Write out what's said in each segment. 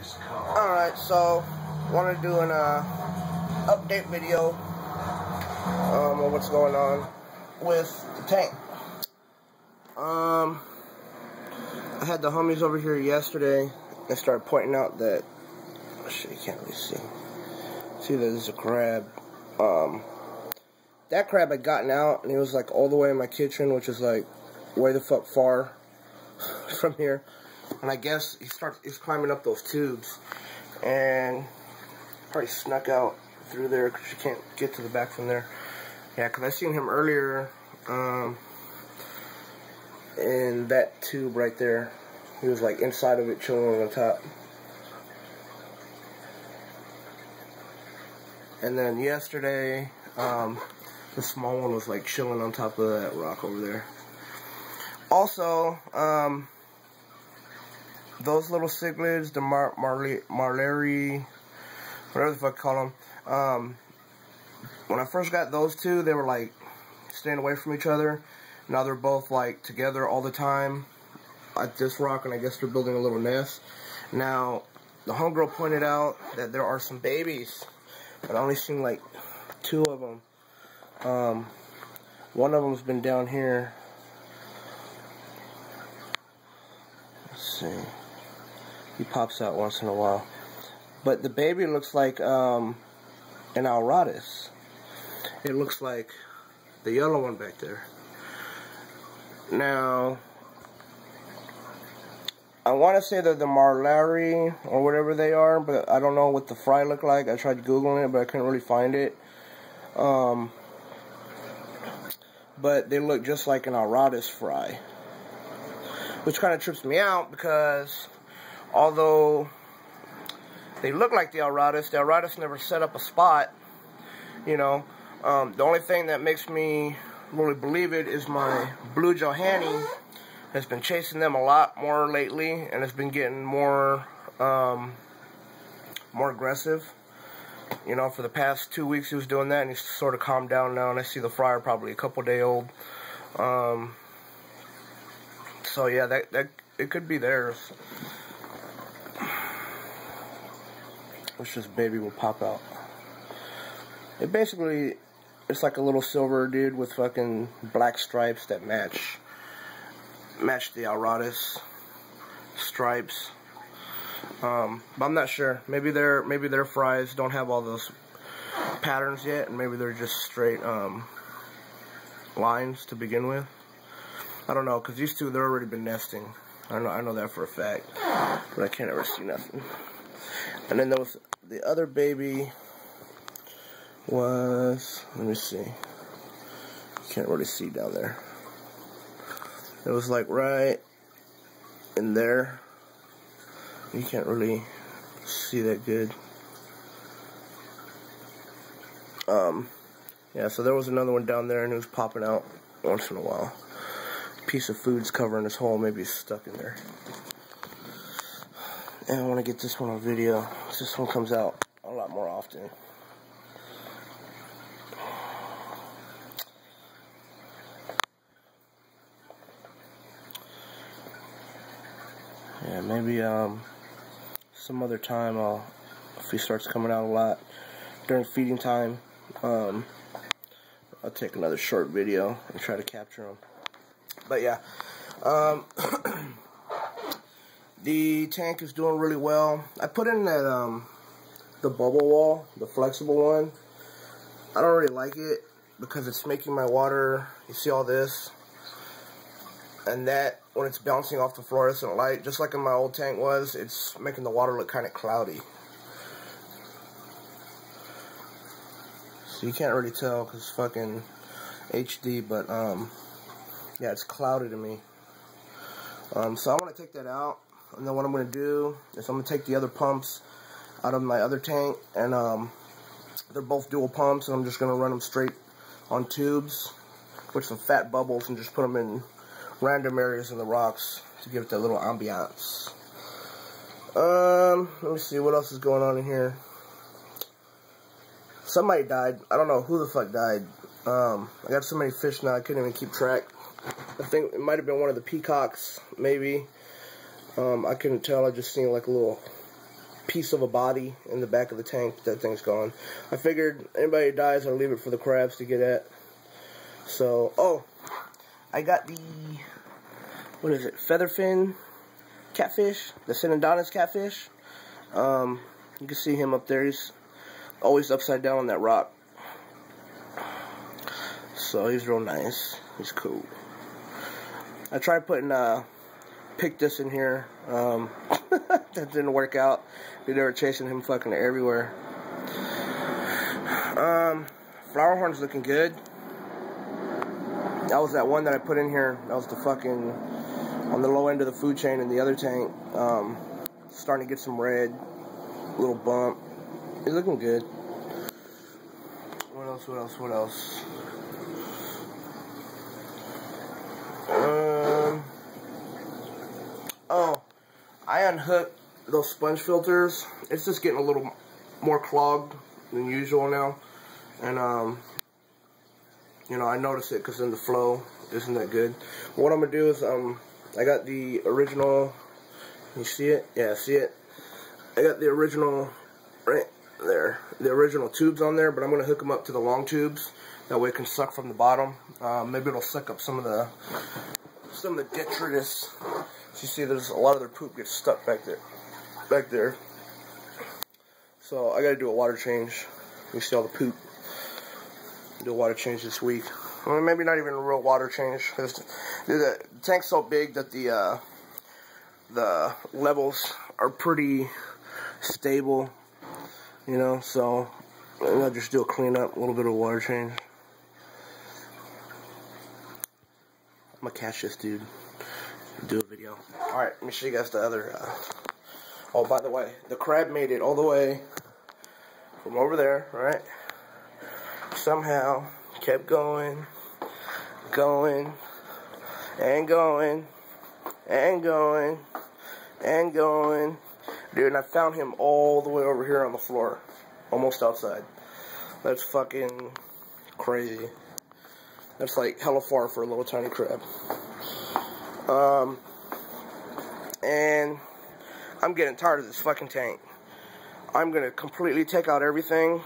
Alright, so want to do an update video on what's going on with the tank. I had the homies over here yesterday and started pointing out that, oh shit, you can't really see. See, there's a crab. That crab had gotten out and he was like all the way in my kitchen, which is like way the fuck far from here. And I guess he's climbing up those tubes and probably snuck out through there because you can't get to the back from there. Yeah, because I seen him earlier in that tube right there. He was like inside of it, chilling on the top. And then yesterday, the small one was like chilling on top of that rock over there. Also, those little cichlids, the marleri, whatever the fuck you call them, when I first got those two, they were like staying away from each other. Now they're both like together all the time at this rock, and I guess they're building a little nest. Now, the homegirl pointed out that there are some babies, but I only seen like 2 of them. One of them's been down here. Let's see. He pops out once in a while. But the baby looks like an alratus. It looks like the yellow one back there. Now, I want to say they're the marleri or whatever they are, but I don't know what the fry look like. I tried Googling it, but I couldn't really find it. But they look just like an alratus fry, which kind of trips me out because although they look like the alratus never set up a spot, you know. The only thing that makes me really believe it is my blue Johanny has been chasing them a lot more lately, and has been getting more aggressive. You know, for the past 2 weeks he was doing that, and he's sort of calmed down now, and I see the fryer probably a couple day old. So yeah, that it could be theirs. Which this baby will pop out. It basically, it's like a little silver dude with fucking black stripes that match the alratus stripes. But I'm not sure. Maybe their fries don't have all those patterns yet, and maybe they're just straight lines to begin with. I don't know, because these two, they've already been nesting. I know that for a fact, but I can't ever see nothing. And then there was the other baby was, let me see, can't really see down there. It was like right in there. You can't really see that good. Yeah, so there was another one down there, and it was popping out once in a while. Piece of food's covering this hole, maybe it's stuck in there. And I want to get this one on video. This one comes out a lot more often. Yeah, maybe some other time if he starts coming out a lot during feeding time, I'll take another short video and try to capture him. But yeah, the tank is doing really well. I put in that the bubble wall, the flexible one. I don't really like it because it's making my water, you see all this, and that when it's bouncing off the fluorescent light, just like in my old tank was, it's making the water look kind of cloudy. So you can't really tell because it's fucking HD, but yeah, it's cloudy to me. So I want to take that out, and then what I'm going to do is I'm going to take the other pumps out of my other tank, and they're both dual pumps, and I'm just going to run them straight on tubes with some fat bubbles and just put them in random areas in the rocks to give it that little ambiance. Let me see what else is going on in here. Somebody died. I don't know who the fuck died. I got so many fish now I couldn't even keep track. I think it might have been one of the peacocks, maybe. I couldn't tell. I just seen like a little piece of a body in the back of the tank. That thing's gone. I figured anybody who dies, I'll leave it for the crabs to get at. So, oh, I got the, what is it, featherfin catfish, the synodontis catfish. You can see him up there. He's always upside down on that rock. So he's real nice. He's cool. I tried putting pictus in here. That didn't work out. They were chasing him fucking everywhere. Flowerhorn's looking good. That was that one that I put in here. That was the fucking on the low end of the food chain in the other tank. Starting to get some red. Little bump. He's looking good. What else? What else? What else? Oh, I unhooked those sponge filters. It's just getting a little more clogged than usual now, and you know, I noticed it because then the flow isn't that good. But what I'm gonna do is I got the original. You see it? Yeah, see it. I got the original right there, the original tubes on there, but I'm gonna hook them up to the long tubes. That way it can suck from the bottom. Maybe it'll suck up some of the detritus. So you see, there's a lot of their poop gets stuck back there. So I gotta do a water change. You see all the poop. Do a water change this week. Well, maybe not even a real water change, because the tank's so big that the levels are pretty stable, you know. So I'll just do a cleanup, a little bit of water change. I'm gonna catch this dude. Do a video. Alright, let me show you guys the other. Oh, by the way, the crab made it all the way from over there, right? Somehow kept going, and going, dude. And I found him all the way over here on the floor, almost outside. That's fucking crazy. That's like hella far for a little tiny crab. And I'm getting tired of this fucking tank. I'm gonna completely take out everything.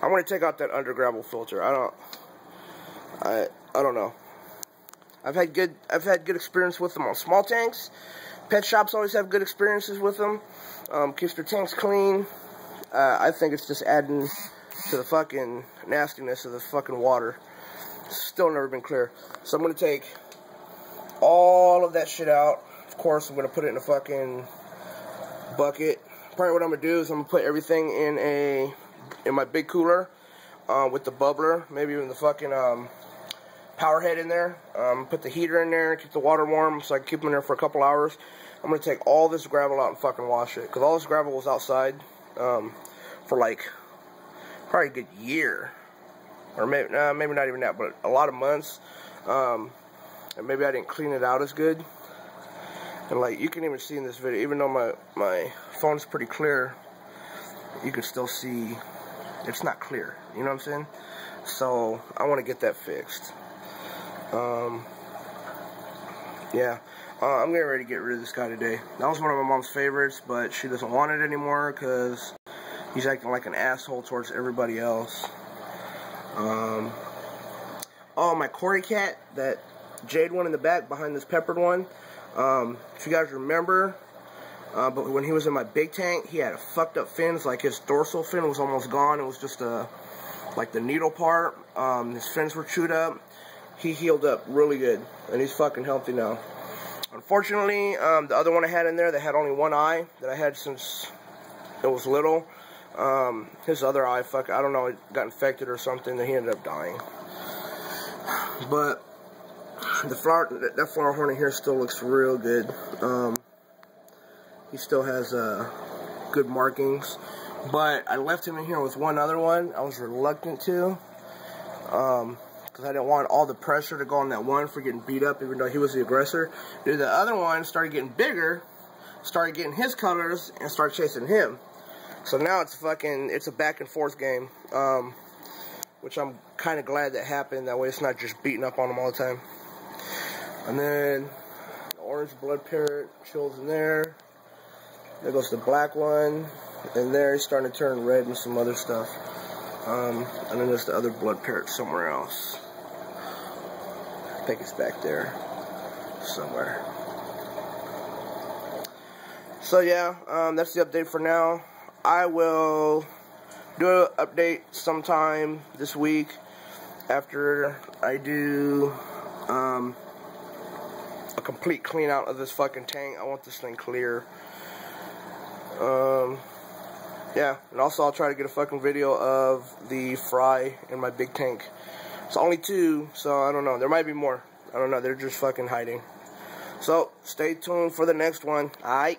I'm gonna take out that under gravel filter. I don't know. I've had good experience with them on small tanks. Pet shops always have good experiences with them. Keeps their tanks clean. I think it's just adding to the fucking nastiness of the fucking water. Still never been clear. So I'm gonna take all of that shit out. Of course, I'm gonna put it in a fucking bucket. Probably what I'm gonna do is I'm gonna put everything in my big cooler with the bubbler, maybe even the fucking power head in there. Put the heater in there, keep the water warm, so I can keep them in there for a couple hours. I'm gonna take all this gravel out and fucking wash it, because all this gravel was outside for like probably a good year, or maybe not even that, but a lot of months. And maybe I didn't clean it out as good. And like, you can even see in this video, even though my phone's pretty clear, you can still see it's not clear. You know what I'm saying? So I want to get that fixed. Yeah. I'm getting ready to get rid of this guy today. That was one of my mom's favorites, but she doesn't want it anymore because he's acting like an asshole towards everybody else. Oh, my Cory cat, that jade one in the back behind this peppered one. If you guys remember, but when he was in my big tank, he had fucked up fins. Like, his dorsal fin was almost gone. It was just like the needle part. His fins were chewed up. He healed up really good, and he's fucking healthy now. Unfortunately, the other one I had in there that had only one eye, that I had since it was little, his other eye, I don't know, it got infected or something, and he ended up dying. But that flowerhorn in here still looks real good. He still has good markings. But I left him in here with one other one. I was reluctant to, because I didn't want all the pressure to go on that one for getting beat up, even though he was the aggressor. Dude, the other one started getting bigger, started getting his colors, and started chasing him. So now it's a back and forth game, which I'm kind of glad that happened. That way it's not just beating up on him all the time. And then the orange blood parrot chills in there. There goes the black one. And there, it's starting to turn red and some other stuff. And then there's the other blood parrot somewhere else. I think it's back there somewhere. So yeah, that's the update for now. I will do an update sometime this week after I do a complete clean out of this fucking tank. I want this thing clear. Yeah, and also I'll try to get a fucking video of the fry in my big tank. It's only 2, so I don't know. There might be more. I don't know. They're just fucking hiding. So, stay tuned for the next one. Alright?